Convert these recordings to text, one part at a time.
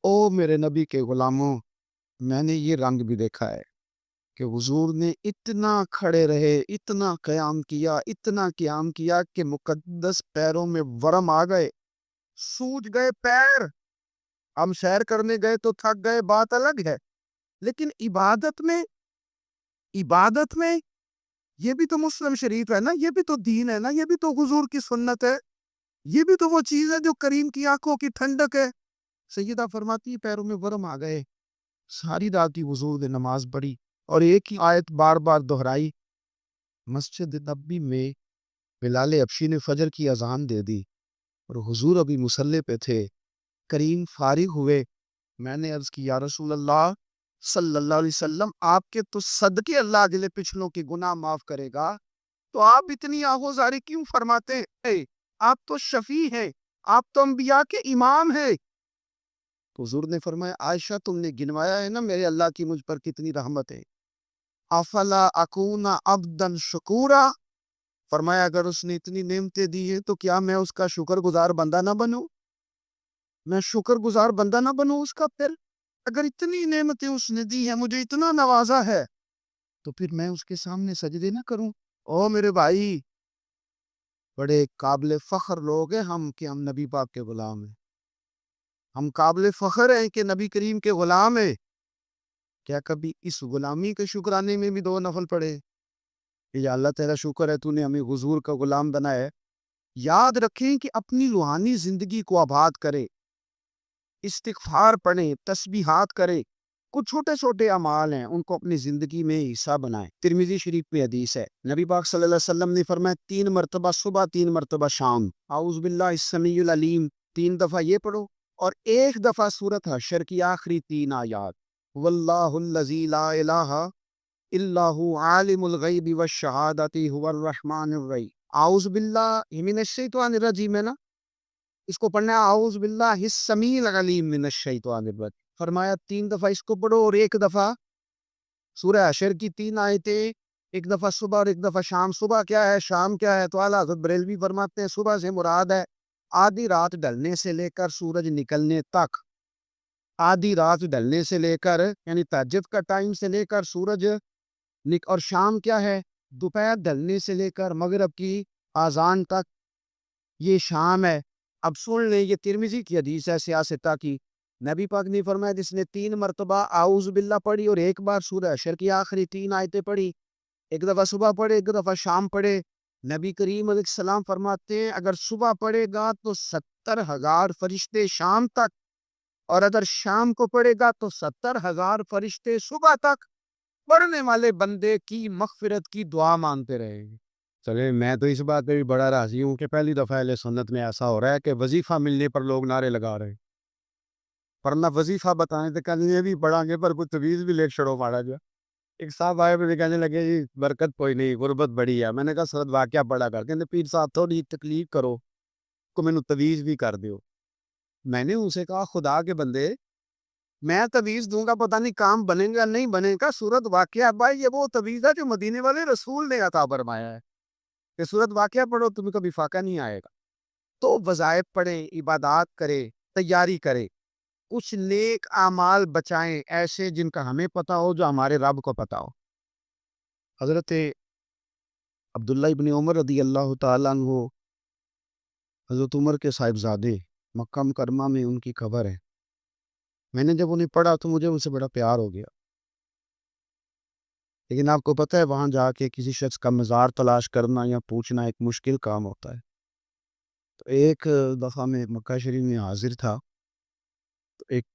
او میرے نبی کے غلاموں، میں نے یہ رنگ بھی دیکھا ہے کہ حضور نے اتنا کھڑے رہے، اتنا قیام کیا کہ مقدس پیروں میں ورم آ گئے، سوج گئے پیر۔ ہم سیر کرنے گئے تو تھک گئے، بات الگ ہے، لیکن عبادت میں یہ بھی تو مسلم شریف ہے نا، یہ بھی تو دین ہے نا، یہ بھی تو حضور کی سنت ہے، یہ بھی تو وہ چیز ہے جو کریم کی آنکھوں کی ٹھنڈک ہے۔ سیدہ فرماتی پیروں میں ورم آ گئے، ساری رات ہی حضور نے نماز پڑھی اور ایک ہی آیت بار بار دہرائی۔ مسجد نبی میں بلال حبشی نے فجر کی اذان دے دی اور حضور ابھی مصلی پہ تھے۔ کریم فارغ ہوئے، میں نے عرض کی یا رسول اللہ صلی اللہ علیہ وسلم، آپ کے تو صدقے اللہ اگلے پچھلوں کے گناہ معاف کرے گا، تو آپ اتنی آہوزاری کیوں فرماتے ہیں؟ آپ تو شفیع ہیں، آپ تو انبیاء کے امام ہیں۔ تو حضور نے فرمایا عائشہ تم نے گنوایا ہے نا میرے اللہ کی مجھ پر کتنی رحمت ہے، افلا اکون عبدا شکورا، فرمایا اگر اس نے اتنی نعمتیں دی ہیں تو کیا میں اس کا شکر گزار بندہ نہ بنوں؟ میں شکر گزار بندہ نہ بنوں اس کا؟ پھر اگر اتنی نعمتیں اس نے دی ہیں، مجھے اتنا نوازا ہے، تو پھر میں اس کے سامنے سجدے نہ کروں؟ او میرے بھائی، بڑے قابل فخر لوگ ہیں ہم کہ ہم نبی پاک کے غلام ہیں، ہم قابل فخر ہیں کہ نبی کریم کے غلام ہیں۔ کیا کبھی اس غلامی کے شکرانے میں بھی دو نفل پڑے کہ یا اللہ تیرا شکر ہے تو نے ہمیں حضور کا غلام بنایا ہے؟ یاد رکھیں کہ اپنی روحانی زندگی کو آباد کرے، استغفار پڑھیں، تسبیحات کریں، کچھ چھوٹے چھوٹے اعمال ہیں ان کو اپنی زندگی میں حصہ بنائیں۔ ترمذی شریف میں حدیث ہے، نبی پاک صلی اللہ علیہ وسلم نے فرمایا 3 مرتبہ صبح 3 مرتبہ شام اعوذ باللہ السمیع العلیم 3 دفعہ یہ پڑھو، اور 1 دفعہ سورۃ حشر کی آخری 3 آیات، واللہ الذی لا الہ الا هو عالم الغیب والشہادۃ هو الرحمن الرحیم۔ اعوذ باللہ من الشیطان الرجیم ہے نا، اس کو پڑھنا ہے اعوذ باللہ السمیع العلیم من الشیطان الرجیم۔ فرمایا 3 دفعہ اس کو پڑھو اور 1 دفعہ سورہ حشر کی 3 آیتیں، 1 دفعہ صبح اور 1 دفعہ شام۔ صبح کیا ہے، شام کیا ہے؟ تو اعلیٰ حضرت بریلوی فرماتے ہیں صبح سے مراد ہے آدھی رات ڈھلنے سے لے کر سورج نکلنے تک، آدھی رات ڈھلنے سے لے کر یعنی تہجد کا ٹائم سے لے کر سورج اور شام کیا ہے، دوپہر ڈھلنے سے لے کر مغرب کی اذان تک، یہ شام ہے۔ اب سن لیں، یہ ترمذی کی حدیث ہے سیاستہ کی، نبی پاک نے فرمایا جس نے 3 مرتبہ اعوذ باللہ پڑھی اور 1 بار سورہ حشر کی آخری 3 آیتیں پڑھی، 1 دفعہ صبح پڑھے 1 دفعہ شام پڑھے، نبی کریم علیہ السلام فرماتے ہیں اگر صبح پڑھے گا تو 70,000 فرشتے شام تک، اور اگر شام کو پڑھے گا تو 70,000 فرشتے صبح تک پڑھنے والے بندے کی مغفرت کی دعا مانتے رہیں گے۔ چلے میں تو اس بات پہ بھی بڑا راضی ہوں کہ پہلی دفعہ اہل سنت میں ایسا ہو رہا ہے کہ وظیفہ ملنے پر لوگ نعرے لگا رہے ہیں، ورنہ وظیفہ بتائیں تو کل یہ بھی پڑھا گے پر کوئی تویز بھی لے چھڑو مارا جا۔ ایک صاحب آئے مجھے کہنے لگے جی برکت کوئی نہیں، غربت بڑی ہے۔ میں نے کہا سرد واقعہ پڑھا کر، کہتے پیر صاحب تھوڑی تکلیف کرو کو میں نے تویز بھی کر دیو۔ میں نے ان سے کہا خدا کے بندے، میں تویز دوں گا پتہ نہیں کام بنے گا نہیں بنے گا، صورت واقعہ بھائی یہ وہ تویز ہے جو مدینے والے رسول نے عطا فرمایا ہے کہ صورت واقعہ پڑھو تمہیں کبھی فاقہ نہیں آئے گا۔ تو وظائف پڑھیں، عبادات کریں، تیاری کریں، کچھ نیک اعمال بچائیں ایسے جن کا ہمیں پتہ ہو، جو ہمارے رب کو پتہ ہو۔ حضرت عبداللہ ابن عمر رضی اللہ تعالیٰ عنہ، حضرت عمر کے صاحبزادے، مکہ مکرمہ میں ان کی قبر ہے۔ میں نے جب انہیں پڑھا تو مجھے ان سے بڑا پیار ہو گیا، لیکن آپ کو پتہ ہے وہاں جا کے کسی شخص کا مزار تلاش کرنا یا پوچھنا ایک مشکل کام ہوتا ہے۔ تو ایک دفعہ میں مکہ شریف میں حاضر تھا، تو ایک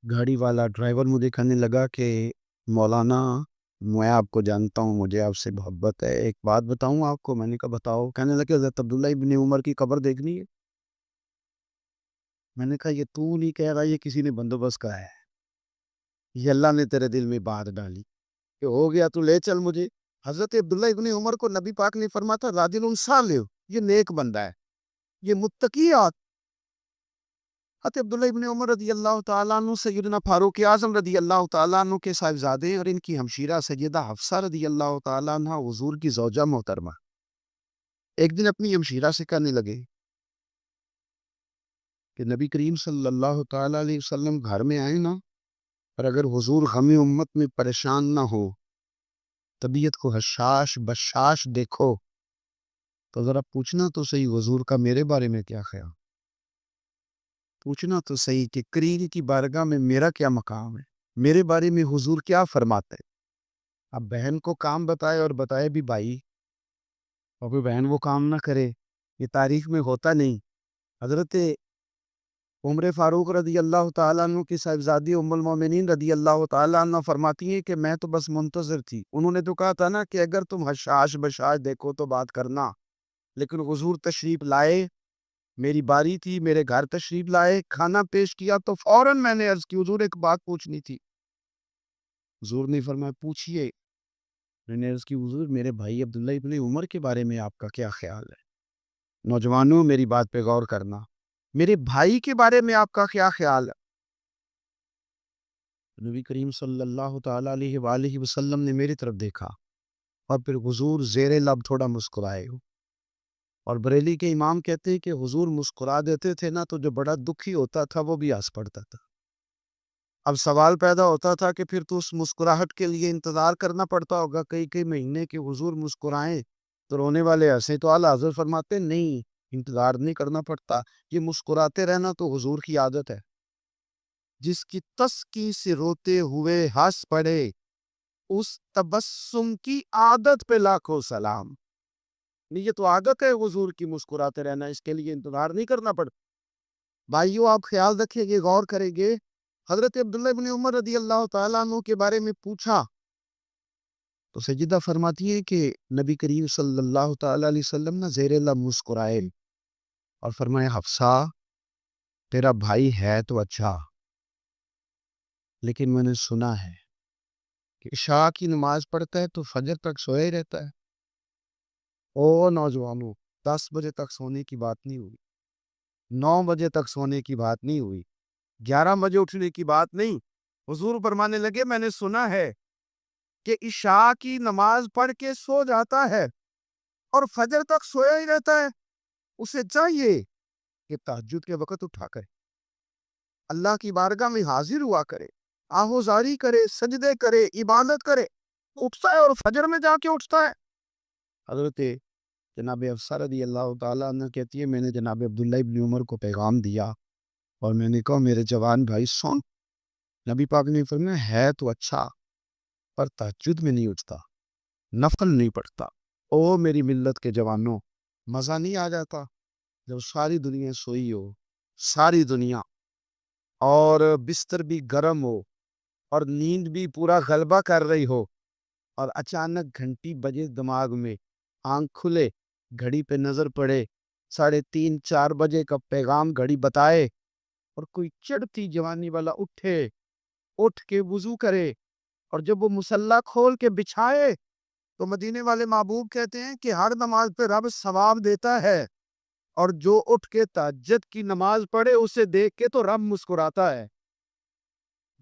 گاڑی والا ڈرائیور مجھے کہنے لگا کہ مولانا میں آپ کو جانتا ہوں، مجھے آپ سے محبت ہے، ایک بات بتاؤں آپ کو؟ میں نے کہا بتاؤ۔ کہنے لگا حضرت عبداللہ ابن عمر کی قبر دیکھنی ہے۔ میں نے کہا یہ تو نہیں کہہ رہا، یہ کسی نے بندوبست کا ہے، یہ اللہ نے تیرے دل میں بات ڈالی کہ ہو گیا تو لے چل مجھے۔ حضرت عبداللہ ابن عمر کو نبی پاک نے فرمایا تھا راجل صالح، یہ نیک بندہ ہے، یہ متقی آدمی۔ حضرت عبداللہ ابن عمر رضی اللہ تعالیٰ عنہ سیدنا فاروق اعظم رضی اللہ تعالیٰ عنہ کے صاحبزادے ہیں، اور ان کی ہمشیرہ سیدہ حفصہ رضی اللہ تعالیٰ عنہ حضور کی زوجہ محترمہ۔ ایک دن اپنی ہمشیرہ سے کہنے لگے کہ نبی کریم صلی اللہ تعالیٰ علیہ وسلم گھر میں آئے نا، اور اگر حضور غم امت میں پریشان نہ ہو، طبیعت کو حشاش بشاش دیکھو، تو ذرا پوچھنا تو صحیح حضور کا میرے بارے میں کیا خیال، پوچھنا تو صحیح کہ کریم کی بارگاہ میں میرا کیا مقام ہے، میرے بارے میں حضور کیا فرماتے ہیں۔ اب بہن کو کام بتائے اور بتائے بھی بھائی، اور کوئی بہن وہ کام نہ کرے، یہ تاریخ میں ہوتا نہیں۔ حضرت عمر فاروق رضی اللہ تعالیٰ عنہ کی صاحبزادی ام المومنین رضی اللہ تعالیٰ عنہ فرماتی ہیں کہ میں تو بس منتظر تھی، انہوں نے تو کہا تھا نا کہ اگر تم حشاش بشاش دیکھو تو بات کرنا، لیکن حضور تشریف لائے، میری باری تھی، میرے گھر تشریف لائے، کھانا پیش کیا تو فوراً میں نے عرض کی حضور ایک بات پوچھنی تھی۔ حضور نے فرمایا پوچھئے۔ میں نے عرض کی حضور میرے بھائی عبداللہ ابن عمر کے بارے میں آپ کا کیا خیال ہے؟ نوجوانوں میری بات پہ غور کرنا، میرے بھائی کے بارے میں آپ کا کیا خیال ہے؟ نبی کریم صلی اللہ تعالیٰ علیہ وآلہ وسلم نے میری طرف دیکھا، اور پھر حضور زیر لب تھوڑا مسکرائے، اور بریلی کے امام کہتے ہیں کہ حضور مسکرا دیتے تھے نا تو جو بڑا دکھی ہوتا تھا وہ بھی ہنس پڑتا تھا۔ اب سوال پیدا ہوتا تھا کہ پھر تو اس مسکراہٹ کے لیے انتظار کرنا پڑتا ہوگا کئی کئی مہینے کہ حضور مسکرائیں تو رونے والے ہنسیں، تو اعلیٰ حضرت فرماتے نہیں، انتظار نہیں کرنا پڑتا، یہ مسکراتے رہنا تو حضور کی عادت ہے۔ جس کی تسکی سے روتے ہوئے ہنس پڑے، اس تبسم کی عادت پہ لاکھوں سلام۔ یہ تو عادت ہے حضور کی مسکراتے رہنا، اس کے لیے انتظار نہیں کرنا پڑتا۔ بھائیو آپ خیال رکھیں گے، غور کریں گے، حضرت عبداللہ ابن عمر رضی اللہ تعالیٰ عنہ کے بارے میں پوچھا تو سیدہ فرماتی ہے کہ نبی کریم صلی اللہ تعالیٰ علیہ وسلم نے زیر لب مسکرائے اور فرمایا حفصہ تیرا بھائی ہے تو اچھا، لیکن میں نے سنا ہے کہ عشاء کی نماز پڑھتا ہے تو فجر تک سویا ہی رہتا ہے۔ او نوجوانوں، 10 بجے تک سونے کی بات نہیں ہوئی، 9 بجے تک سونے کی بات نہیں ہوئی، 11 بجے اٹھنے کی بات نہیں۔ حضور فرمانے لگے میں نے سنا ہے کہ عشاء کی نماز پڑھ کے سو جاتا ہے اور فجر تک سویا ہی رہتا ہے، اسے چاہیے کہ تہجد کے وقت اٹھا کرے، اللہ کی بارگاہ میں حاضر ہوا کرے، آہوزاری کرے، سجدے کرے، عبادت کرے، اٹھتا ہے اور فجر میں جا کے اٹھتا ہے۔ حضرت جناب حفصہ رضی اللہ تعالیٰ عنہ کہتی ہے میں نے جناب عبداللہ ابن عمر کو پیغام دیا اور میں نے کہا میرے جوان بھائی سن، نبی پاک نے فرمایا ہے تو اچھا پر تہجد میں نہیں اٹھتا، نفل نہیں پڑھتا۔ او میری ملت کے جوانوں، مزہ نہیں آ جاتا جب ساری دنیا سوئی ہو، ساری دنیا، اور بستر بھی گرم ہو اور نیند بھی پورا غلبہ کر رہی ہو، اور اچانک گھنٹی بجے دماغ میں، آنکھ کھلے، گھڑی پہ نظر پڑے، 3:30 4 بجے کا پیغام گھڑی بتائے، اور کوئی چڑھتی جوانی والا اٹھ کے وضو کرے، اور جب وہ مصلی کھول کے بچھائے تو مدینے والے محبوب کہتے ہیں کہ ہر نماز پہ رب ثواب دیتا ہے، اور جو اٹھ کے تہجد کی نماز پڑھے اسے دیکھ کے تو رب مسکراتا ہے،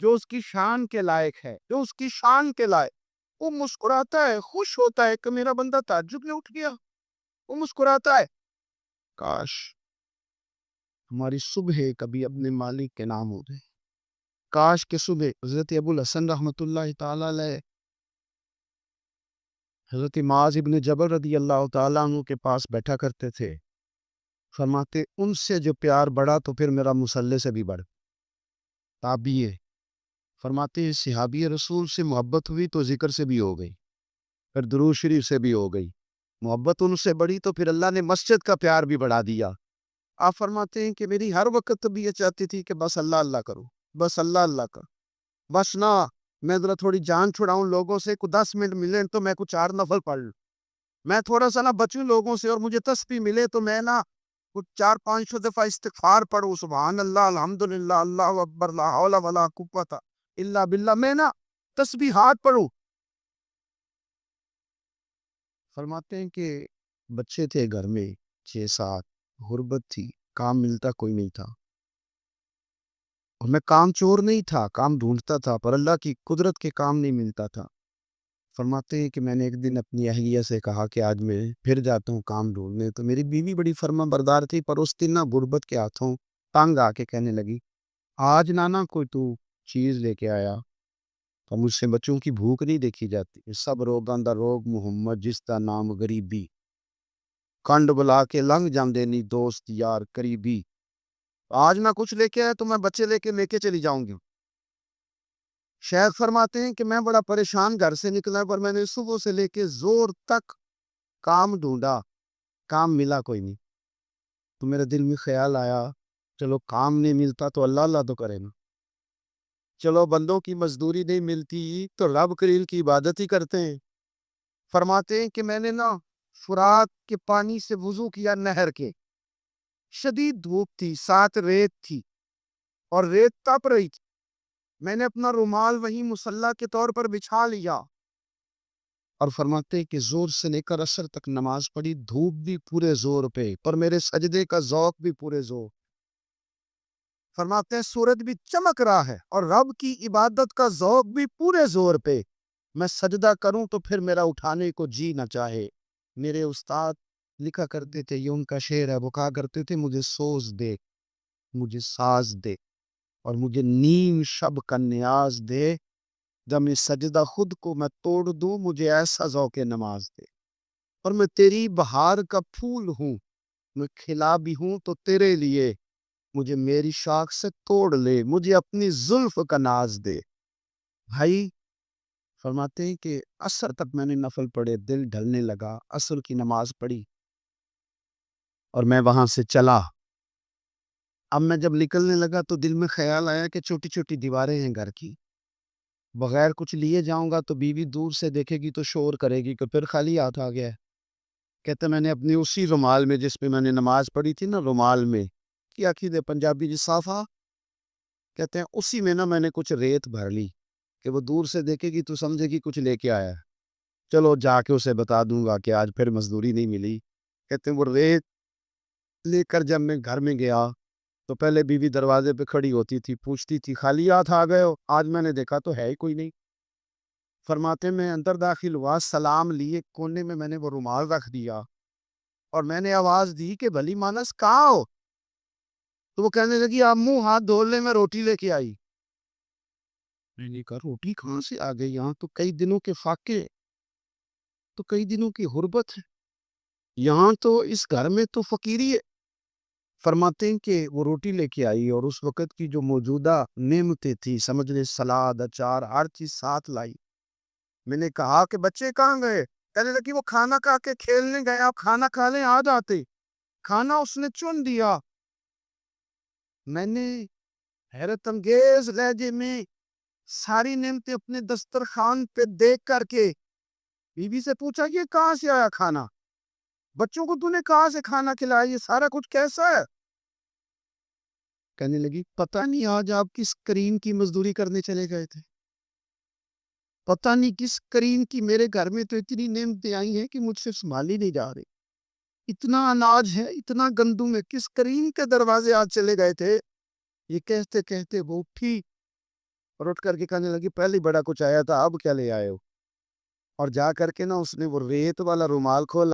جو اس کی شان کے لائق ہے، جو اس کی شان کے لائق، وہ مسکراتا ہے، خوش ہوتا ہے کہ میرا بندہ تہجد میں اٹھ گیا، وہ مسکراتا ہے۔ کاش ہماری صبح کبھی اپنے مالک کے نام ہو جائے، کاش کہ صبح حضرت ابو الحسن رحمۃ اللہ تعالیٰ علیہ حضرت معاذ ابن جبل رضی اللہ تعالیٰ عنہ کے پاس بیٹھا کرتے تھے، فرماتے ان سے جو پیار بڑھا تو پھر میرا مصلی سے بھی بڑھ۔ تابعی فرماتے ہیں صحابی رسول سے محبت ہوئی تو ذکر سے بھی ہو گئی، پھر درود شریف سے بھی ہو گئی، محبت ان سے بڑھی تو پھر اللہ نے مسجد کا پیار بھی بڑھا دیا۔ آپ فرماتے ہیں کہ میری ہر وقت طبیعت چاہتی تھی کہ بس اللہ اللہ کرو، بس اللہ اللہ کر، بس نہ میں ذرا تھوڑی جان چھڑاؤں لوگوں سے، 10 منٹ ملیں تو میں کچھ 4 نفل پڑھ لوں، میں تھوڑا سا نہ بچوں لوگوں سے، اور مجھے تسبیح ملے تو میں نہ کچھ 400-500 دفعہ استغفار پڑھوں، سبحان اللہ، الحمدللہ، اللہ اکبر، لا حول ولا قوت الا باللہ، میں نہ تسبیحات پڑھوں۔ فرماتے ہیں کہ بچے تھے گھر میں 6-7، غربت تھی، کام ملتا کوئی نہیں تھا، اور میں کام چور نہیں تھا، کام ڈھونڈتا تھا، پر اللہ کی قدرت کے کام نہیں ملتا تھا۔ فرماتے ہیں کہ میں نے ایک دن اپنی اہلیہ سے کہا کہ آج میں پھر جاتا ہوں کام ڈھونڈنے، تو میری بیوی بڑی فرما بردار تھی، پر اس دن نہ غربت کے ہاتھوں تنگ آ کے کہنے لگی آج نانا کوئی تو چیز لے کے آیا تو مجھ سے بچوں کی بھوک نہیں دیکھی جاتی، سب روگاں دا روگ محمد جس دا نام غریبی، کنڈ بلا کے لنگ جاندے نی دوست یار قریبی، آج نہ کچھ لے کے آیا تو میں بچے لے کے چلی جاؤں گی۔ شیخ فرماتے ہیں کہ میں بڑا پریشان گھر سے نکلا پر میں نے صبح سے لے کے زور تک کام ڈھونڈا، کام ملا کوئی نہیں، تو میرے دل میں خیال آیا چلو کام نہیں ملتا تو اللہ اللہ تو کرے نا، چلو بندوں کی مزدوری نہیں ملتی تو رب کریم کی عبادت ہی کرتے ہیں۔ فرماتے ہیں کہ میں نے نا فرات کے پانی سے وضو کیا نہر کے، شدید دھوپ تھی ساتھ ریت تھی اور ریت تپ رہی تھی، میں نے اپنا رومال وہیں مصلی کے طور پر بچھا لیا اور فرماتے ہیں کہ زور سے لے کر عصر تک نماز پڑھی، دھوپ بھی پورے زور پہ پر میرے سجدے کا ذوق بھی پورے زور۔ فرماتے ہیں سورج بھی چمک رہا ہے اور رب کی عبادت کا ذوق بھی پورے زور پہ، میں سجدہ کروں تو پھر میرا اٹھانے کو جی نہ چاہے۔ میرے استاد لکھا کرتے تھے، یہ ان کا شعر ہے، وہ کہا کرتے تھے مجھے سوز دے، مجھے ساز دے اور مجھے نیم شب کا نیاز دے، جب میں سجدہ خود کو میں توڑ دوں مجھے ایسا ذوق نماز دے، اور میں تیری بہار کا پھول ہوں، میں کھلا بھی ہوں تو تیرے لیے، مجھے میری شاخ سے توڑ لے، مجھے اپنی زلف کا ناز دے۔ بھائی فرماتے ہیں کہ عصر تک میں نے نفل پڑھے، دل ڈھلنے لگا، عصر کی نماز پڑھی اور میں وہاں سے چلا۔ اب میں جب نکلنے لگا تو دل میں خیال آیا کہ چھوٹی چھوٹی دیواریں ہیں گھر کی، بغیر کچھ لیے جاؤں گا تو بیوی دور سے دیکھے گی تو شور کرے گی کہ پھر خالی ہاتھ آ گیا ہے۔ کہتے میں نے اپنی اسی رومال میں جس پہ میں نے نماز پڑھی تھی نا، رومال میں کیا عقیدے پنجابی لفافہ کہتے ہیں، اسی میں نا میں نے کچھ ریت بھر لی کہ وہ دور سے دیکھے گی تو سمجھے گی کچھ لے کے آیا ہے، چلو جا کے اسے بتا دوں گا کہ آج پھر مزدوری نہیں ملی۔ کہتے ہیں وہ ریت لے کر جب میں گھر میں گیا تو پہلے بیوی دروازے پہ کھڑی ہوتی تھی، پوچھتی تھی خالی ہاتھ آ گئے ہو؟ آج میں نے دیکھا تو ہے ہی کوئی نہیں۔ فرماتے میں اندر داخل ہوا، سلام لیے، کونے میں نے وہ رومال رکھ دیا اور میں نے آواز دی کہ بھلی مانس کہاں ہو؟ تو وہ کہنے لگی آپ منہ ہاتھ دھو لے، میں روٹی لے کے آئی۔ میں نے کہا روٹی کہاں سے آ گئی؟ یہاں تو کئی دنوں کے فاقے، تو کئی دنوں کی غربت ہے، یہاں تو اس گھر میں تو فقیری ہے۔ فرماتے ہیں کہ وہ روٹی لے کے آئی اور اس وقت کی جو موجودہ نعمتیں تھی، سمجھ لے سلاد اچار ہر چیز ساتھ لائی۔ میں نے کہا کہ بچے کہاں گئے؟ کہنے لگی وہ کھانا کھا کے کھیلنے گئے، آپ کھانا کھا لیں آ جاتے۔ کھانا اس نے چن دیا۔ میں نے حیرت انگیز لہجے میں ساری نعمتیں اپنے دسترخوان پہ دیکھ کر کے بیوی سے پوچھا یہ کہاں سے آیا کھانا؟ بچوں کو تو نے کہاں سے کھانا کھلایا؟ یہ سارا کچھ کیسا ہے؟ کہنے لگی پتہ نہیں آج آپ کس کریم کی مزدوری کرنے چلے گئے تھے، پتہ نہیں کس کریم کی، میرے گھر میں تو اتنی نعمتیں آئی ہیں کہ مجھ سے سنبھالی نہیں جا رہی، اتنا اناج ہے، اتنا گندم ہے، کس کریم کے دروازے آج چلے گئے تھے؟ یہ کہتے کہتے وہ اٹھی اور اٹھ کر کے کہنے لگی پہلے بڑا کچھ آیا تھا، اب کیا لے آئے ہو؟ اور جا کر کے نا اس نے وہ ریت والا رومال کھولا